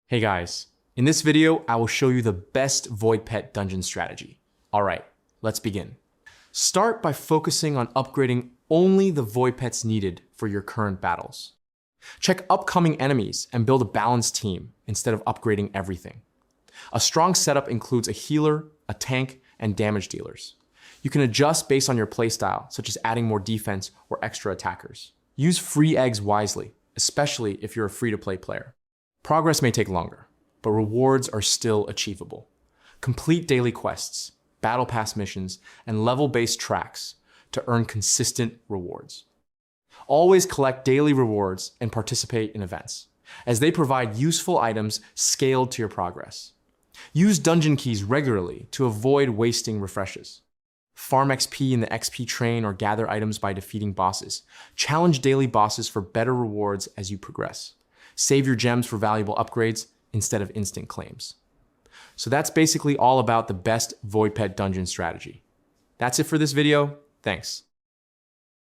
Hey guys, in this video, I will show you the best Voidpet Dungeon strategy. All right, let's begin. Start by focusing on upgrading only the Voidpets needed for your current battles. Check upcoming enemies and build a balanced team instead of upgrading everything. A strong setup includes a healer, a tank, and damage dealers. You can adjust based on your playstyle, such as adding more defense or extra attackers. Use free eggs wisely, especially if you're a free-to-play player. Progress may take longer, but rewards are still achievable. Complete daily quests, battle pass missions, and level-based tracks to earn consistent rewards. Always collect daily rewards and participate in events, as they provide useful items scaled to your progress. Use dungeon keys regularly to avoid wasting refreshes. Farm XP in the XP train or gather items by defeating bosses. Challenge daily bosses for better rewards as you progress. Save your gems for valuable upgrades instead of instant claims. So that's basically all about the best Voidpet Dungeon strategy. That's it for this video. Thanks.